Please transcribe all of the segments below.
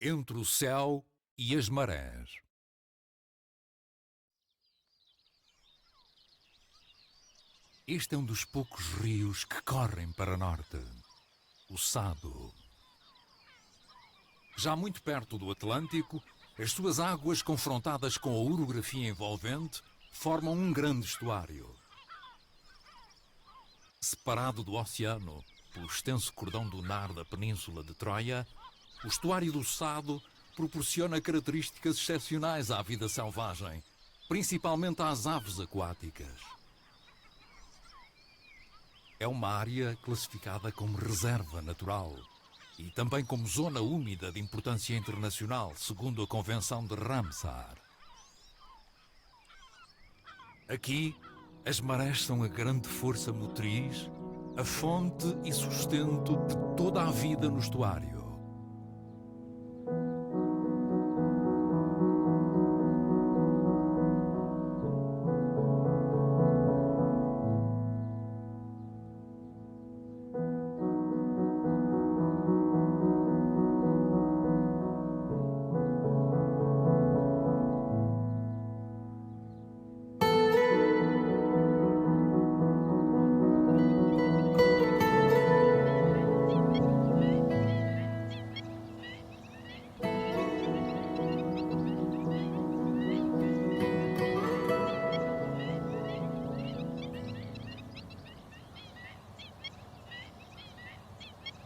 Entre o céu e as marés. Este é um dos poucos rios que correm para norte, o Sado. Já muito perto do Atlântico, as suas águas, confrontadas com a orografia envolvente, formam um grande estuário. Separado do oceano pelo extenso cordão dunar da península de Troia, o estuário do Sado proporciona características excepcionais à vida selvagem, principalmente às aves aquáticas. É uma área classificada como reserva natural e também como zona úmida de importância internacional, segundo a Convenção de Ramsar. Aqui, as marés são a grande força motriz, a fonte e sustento de toda a vida no estuário.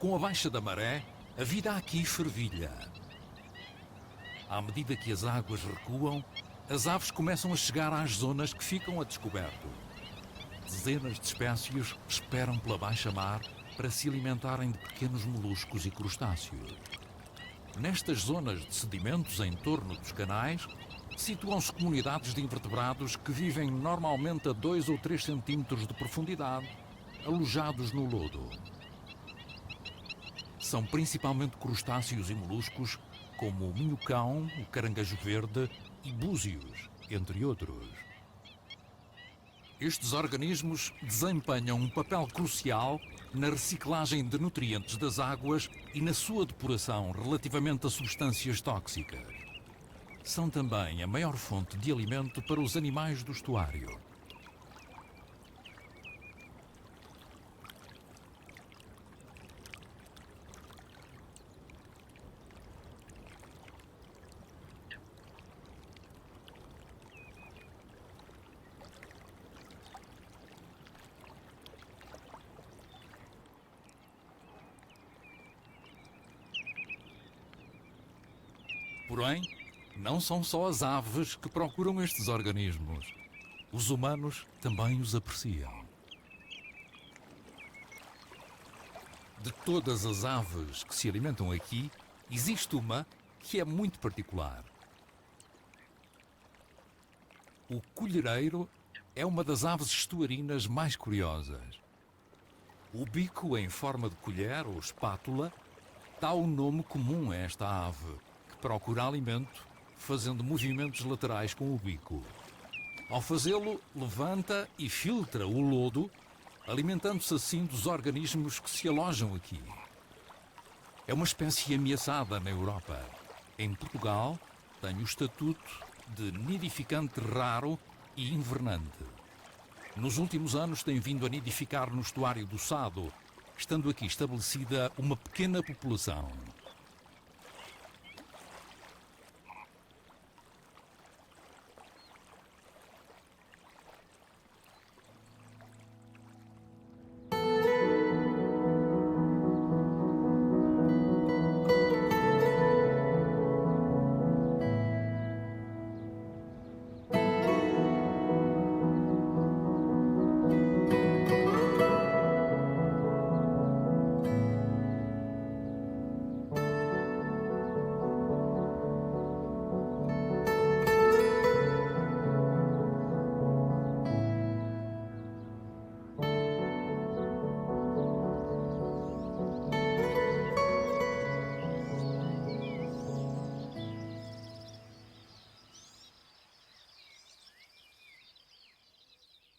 Com a baixa da maré, a vida aqui fervilha. À medida que as águas recuam, as aves começam a chegar às zonas que ficam a descoberto. Dezenas de espécies esperam pela baixa mar para se alimentarem de pequenos moluscos e crustáceos. Nestas zonas de sedimentos em torno dos canais, situam-se comunidades de invertebrados que vivem normalmente a 2 ou 3 centímetros de profundidade, alojados no lodo. São principalmente crustáceos e moluscos, como o minhocão, o caranguejo verde e búzios, entre outros. Estes organismos desempenham um papel crucial na reciclagem de nutrientes das águas e na sua depuração relativamente a substâncias tóxicas. São também a maior fonte de alimento para os animais do estuário. Porém, não são só as aves que procuram estes organismos. Os humanos também os apreciam. De todas as aves que se alimentam aqui, existe uma que é muito particular. O colhereiro é uma das aves estuarinas mais curiosas. O bico em forma de colher ou espátula dá o nome comum a esta ave, que procura alimento fazendo movimentos laterais com o bico. Ao fazê-lo, levanta e filtra o lodo, alimentando-se assim dos organismos que se alojam aqui. É uma espécie ameaçada na Europa. Em Portugal, tem o estatuto de nidificante raro e invernante. Nos últimos anos tem vindo a nidificar no estuário do Sado, estando aqui estabelecida uma pequena população.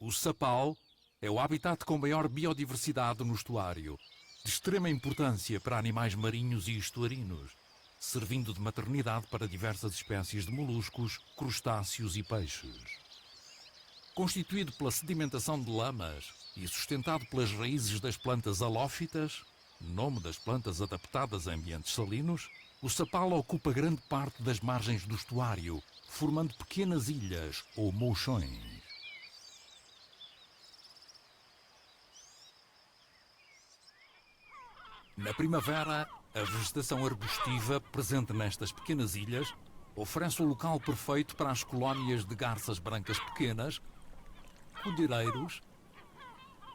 O sapau é o habitat com maior biodiversidade no estuário, de extrema importância para animais marinhos e estuarinos, servindo de maternidade para diversas espécies de moluscos, crustáceos e peixes. Constituído pela sedimentação de lamas e sustentado pelas raízes das plantas halófitas, nome das plantas adaptadas a ambientes salinos, o sapal ocupa grande parte das margens do estuário, formando pequenas ilhas ou mouchões. Na primavera, a vegetação arbustiva presente nestas pequenas ilhas oferece o local perfeito para as colónias de garças brancas pequenas, colhereiros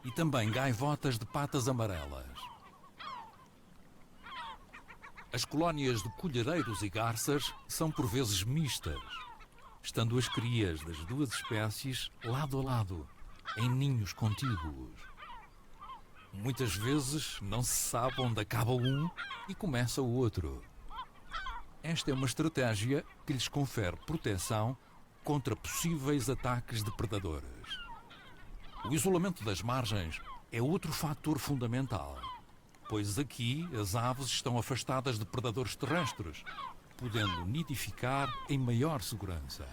e também gaivotas de patas amarelas. As colónias de colhereiros e garças são por vezes mistas, estando as crias das duas espécies lado a lado, em ninhos contíguos. Muitas vezes não se sabe onde acaba um e começa o outro. Esta é uma estratégia que lhes confere proteção contra possíveis ataques de predadores. O isolamento das margens é outro fator fundamental, pois aqui as aves estão afastadas de predadores terrestres, podendo nidificar em maior segurança.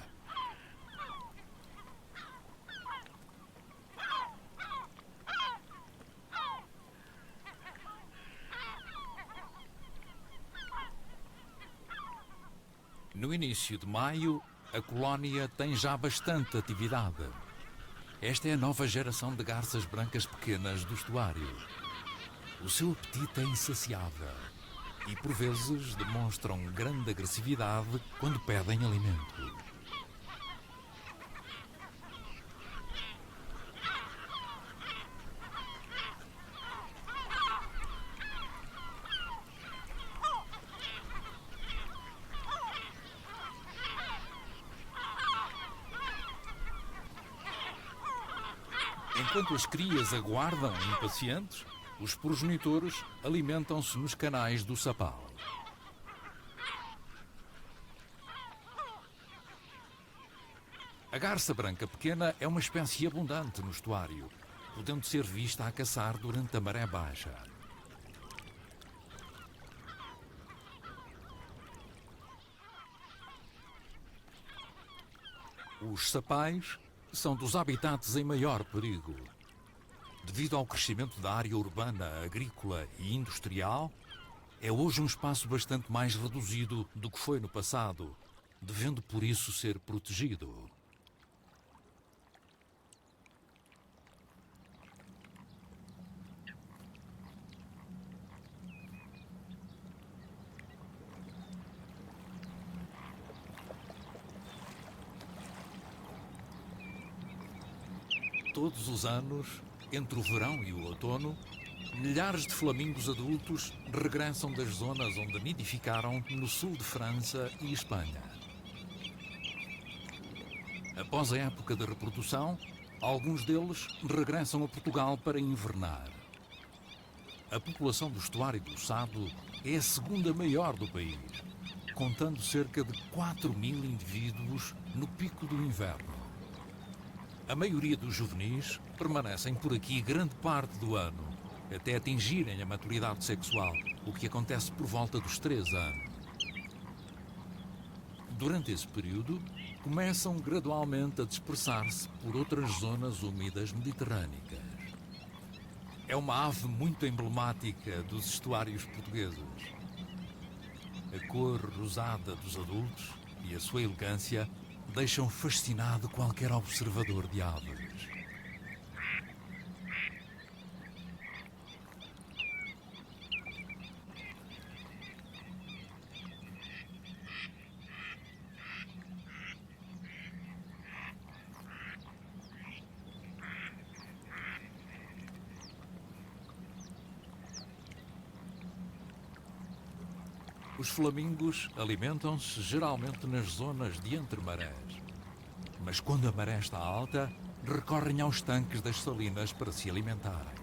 No início de maio, a colónia tem já bastante atividade. Esta é a nova geração de garças brancas pequenas do estuário. O seu apetite é insaciável e, por vezes, demonstram grande agressividade quando pedem alimento. Enquanto as crias aguardam impacientes, os progenitores alimentam-se nos canais do sapal. A garça branca pequena é uma espécie abundante no estuário, podendo ser vista a caçar durante a maré baixa. Os sapais são dos habitats em maior perigo. Devido ao crescimento da área urbana, agrícola e industrial, é hoje um espaço bastante mais reduzido do que foi no passado, devendo por isso ser protegido. Todos os anos, entre o verão e o outono, milhares de flamingos adultos regressam das zonas onde nidificaram no sul de França e Espanha. Após a época de reprodução, alguns deles regressam a Portugal para invernar. A população do estuário do Sado é a segunda maior do país, contando cerca de 4.000 indivíduos no pico do inverno. A maioria dos juvenis permanecem por aqui grande parte do ano, até atingirem a maturidade sexual, o que acontece por volta dos 3 anos. Durante esse período, começam gradualmente a dispersar-se por outras zonas úmidas mediterrânicas. É uma ave muito emblemática dos estuários portugueses. A cor rosada dos adultos e a sua elegância deixam fascinado qualquer observador de aves. Os flamingos alimentam-se geralmente nas zonas de entre marés, mas quando a maré está alta, recorrem aos tanques das salinas para se alimentarem.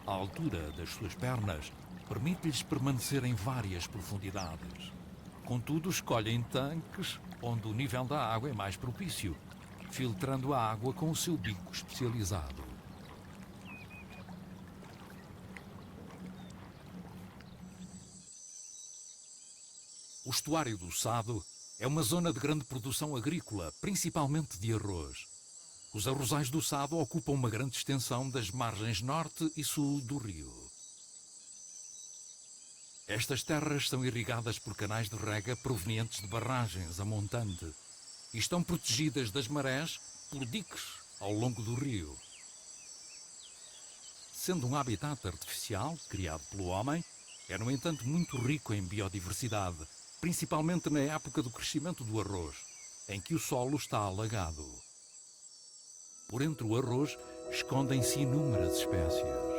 A altura das suas pernas permite-lhes permanecer em várias profundidades. Contudo, escolhem tanques onde o nível da água é mais propício, filtrando a água com o seu bico especializado. O estuário do Sado é uma zona de grande produção agrícola, principalmente de arroz. Os arrozais do Sado ocupam uma grande extensão das margens norte e sul do rio. Estas terras são irrigadas por canais de rega provenientes de barragens a montante e estão protegidas das marés por diques ao longo do rio. Sendo um habitat artificial criado pelo homem, é, no entanto, muito rico em biodiversidade, principalmente na época do crescimento do arroz, em que o solo está alagado. Por entre o arroz escondem-se inúmeras espécies.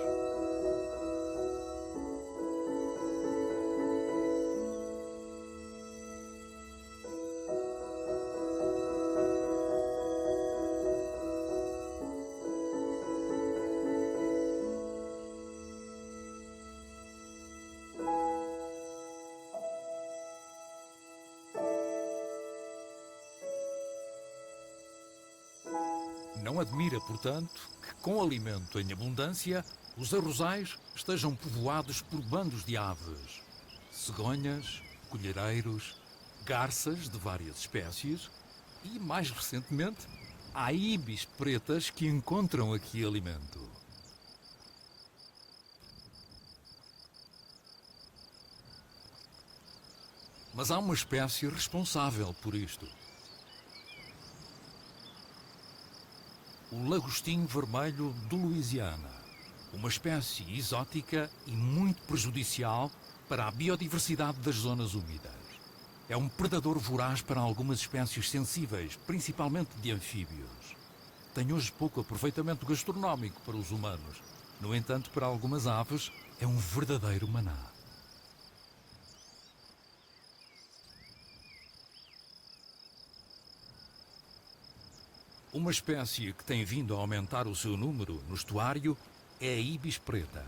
Não admira, portanto, que com alimento em abundância, os arrozais estejam povoados por bandos de aves, cegonhas, colhereiros, garças de várias espécies e, mais recentemente, há ibis pretas que encontram aqui alimento. Mas há uma espécie responsável por isto. O lagostim vermelho do Louisiana, uma espécie exótica e muito prejudicial para a biodiversidade das zonas úmidas. É um predador voraz para algumas espécies sensíveis, principalmente de anfíbios. Tem hoje pouco aproveitamento gastronómico para os humanos. No entanto, para algumas aves, é um verdadeiro maná. Uma espécie que tem vindo a aumentar o seu número no estuário é a ibis preta.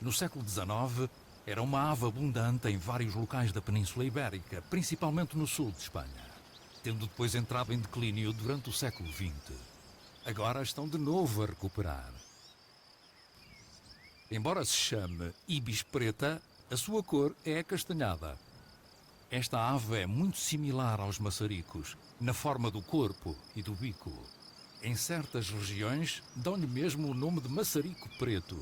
No século XIX, era uma ave abundante em vários locais da Península Ibérica, principalmente no sul de Espanha, tendo depois entrado em declínio durante o século XX. Agora estão de novo a recuperar. Embora se chame ibis preta, a sua cor é acastanhada. Esta ave é muito similar aos maçaricos, na forma do corpo e do bico. Em certas regiões, dão-lhe mesmo o nome de maçarico preto.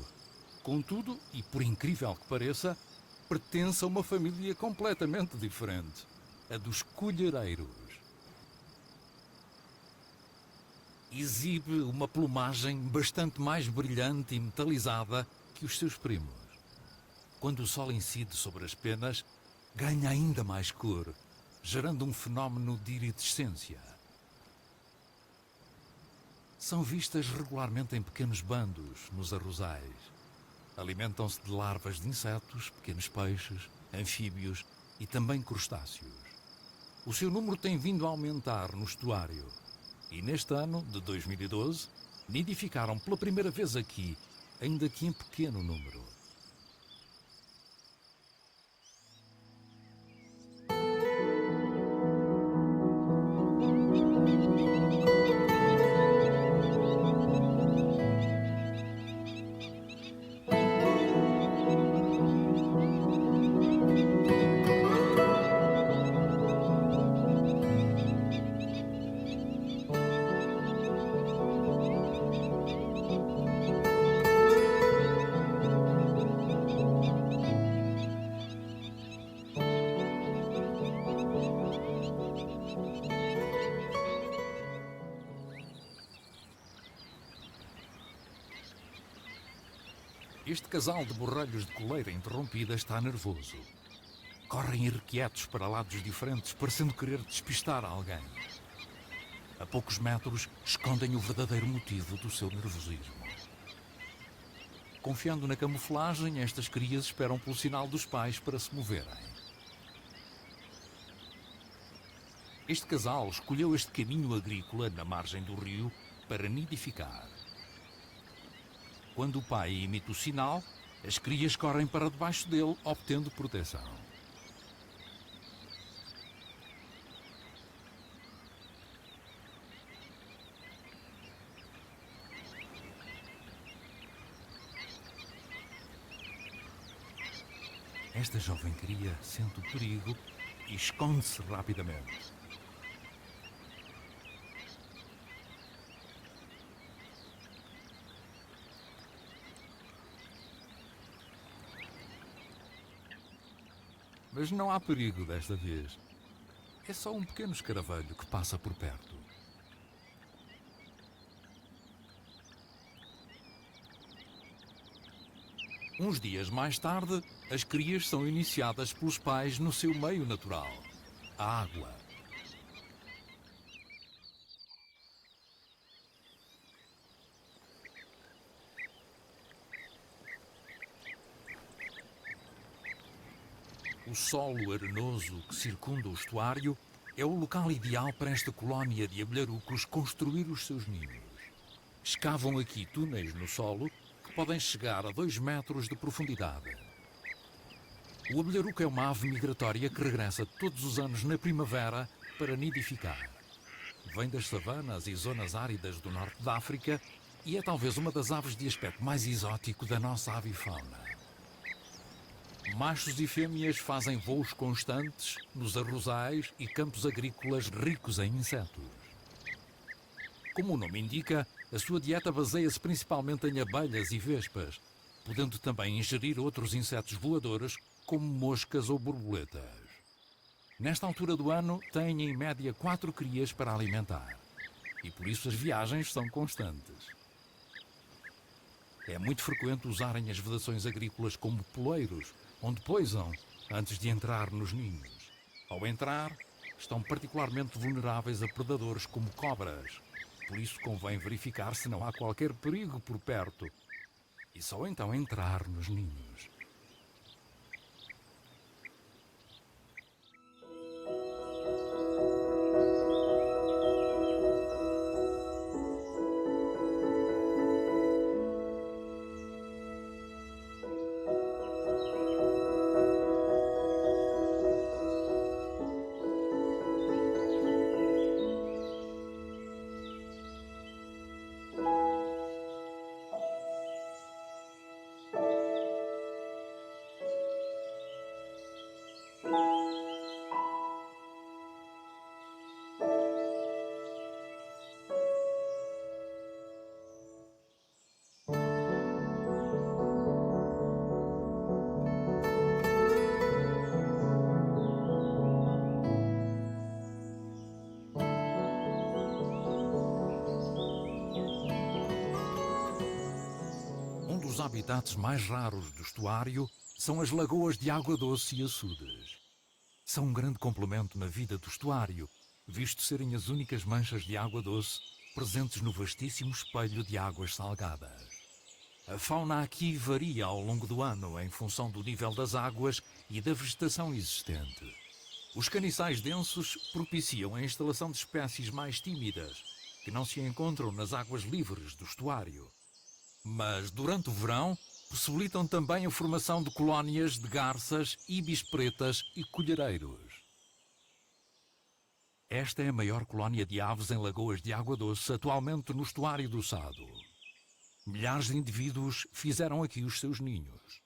Contudo, e por incrível que pareça, pertence a uma família completamente diferente, a dos colhereiros. Exibe uma plumagem bastante mais brilhante e metalizada que os seus primos. Quando o sol incide sobre as penas, ganha ainda mais cor, gerando um fenómeno de iridescência. São vistas regularmente em pequenos bandos nos arrozais. Alimentam-se de larvas de insetos, pequenos peixes, anfíbios e também crustáceos. O seu número tem vindo a aumentar no estuário e neste ano de 2012 nidificaram pela primeira vez aqui, ainda que em pequeno número. Este casal de borrelhos de coleira interrompida está nervoso. Correm irrequietos para lados diferentes, parecendo querer despistar alguém. A poucos metros, escondem o verdadeiro motivo do seu nervosismo. Confiando na camuflagem, estas crias esperam pelo sinal dos pais para se moverem. Este casal escolheu este caminho agrícola na margem do rio para nidificar. Quando o pai imita o sinal, as crias correm para debaixo dele, obtendo proteção. Esta jovem cria sente o perigo e esconde-se rapidamente. Mas não há perigo desta vez. É só um pequeno escaravelho que passa por perto. Uns dias mais tarde, as crias são iniciadas pelos pais no seu meio natural, a água. O solo arenoso que circunda o estuário é o local ideal para esta colónia de abelharucos construir os seus ninhos. Escavam aqui túneis no solo que podem chegar a 2 metros de profundidade. O abelharuco é uma ave migratória que regressa todos os anos na primavera para nidificar. Vem das savanas e zonas áridas do norte da África e é talvez uma das aves de aspecto mais exótico da nossa avifauna. Machos e fêmeas fazem voos constantes nos arrozais e campos agrícolas ricos em insetos. Como o nome indica, a sua dieta baseia-se principalmente em abelhas e vespas, podendo também ingerir outros insetos voadores, como moscas ou borboletas. Nesta altura do ano, têm em média 4 crias para alimentar, e por isso as viagens são constantes. É muito frequente usarem as vedações agrícolas como poleiros, onde pousam antes de entrar nos ninhos. Ao entrar, estão particularmente vulneráveis a predadores como cobras. Por isso convém verificar se não há qualquer perigo por perto e só então entrar nos ninhos. Os habitats mais raros do estuário são as lagoas de água doce e açudes. São um grande complemento na vida do estuário, visto serem as únicas manchas de água doce presentes no vastíssimo espelho de águas salgadas. A fauna aqui varia ao longo do ano em função do nível das águas e da vegetação existente. Os caniçais densos propiciam a instalação de espécies mais tímidas, que não se encontram nas águas livres do estuário. Mas, durante o verão, possibilitam também a formação de colónias de garças, ibis pretas e colhereiros. Esta é a maior colónia de aves em lagoas de água doce atualmente no estuário do Sado. Milhares de indivíduos fizeram aqui os seus ninhos.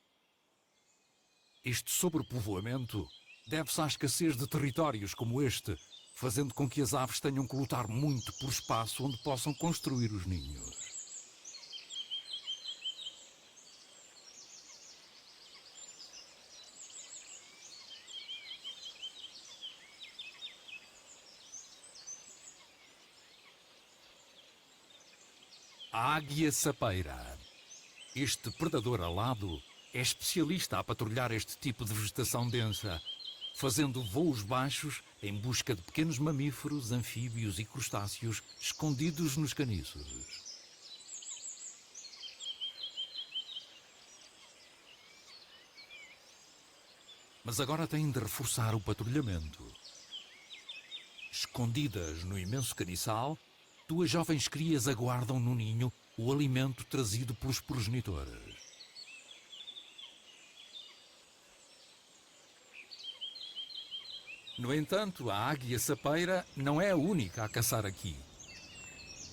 Este sobrepovoamento deve-se à escassez de territórios como este, fazendo com que as aves tenham que lutar muito por espaço onde possam construir os ninhos. A águia sapeira. Este predador alado é especialista a patrulhar este tipo de vegetação densa, fazendo voos baixos em busca de pequenos mamíferos, anfíbios e crustáceos escondidos nos caniços. Mas agora têm de reforçar o patrulhamento. Escondidas no imenso caniçal, 2 jovens crias aguardam no ninho o alimento trazido pelos progenitores. No entanto, a águia sapeira não é a única a caçar aqui.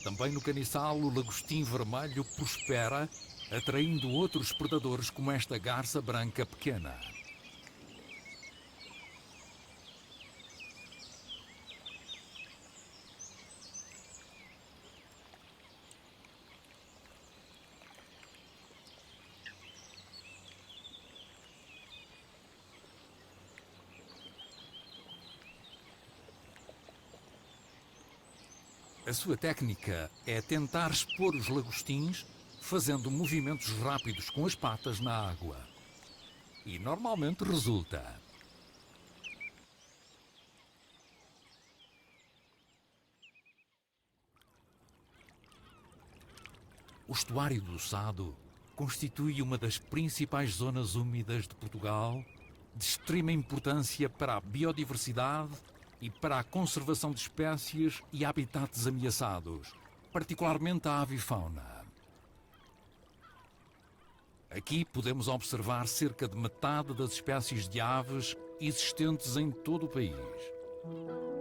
Também no caniçal o lagostim vermelho prospera, atraindo outros predadores como esta garça branca pequena. A sua técnica é tentar expor os lagostins fazendo movimentos rápidos com as patas na água. E normalmente resulta. O estuário do Sado constitui uma das principais zonas úmidas de Portugal, de extrema importância para a biodiversidade e para a conservação de espécies e habitats ameaçados, particularmente a avifauna. Aqui podemos observar cerca de metade das espécies de aves existentes em todo o país.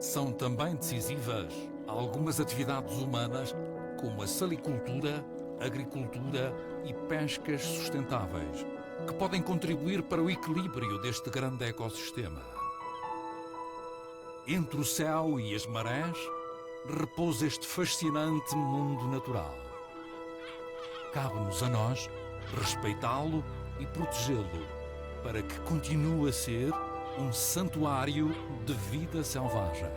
São também decisivas algumas atividades humanas, como a salicultura, agricultura e pescas sustentáveis, que podem contribuir para o equilíbrio deste grande ecossistema. Entre o céu e as marés, repousa este fascinante mundo natural. Cabe-nos a nós respeitá-lo e protegê-lo, para que continue a ser um santuário de vida selvagem.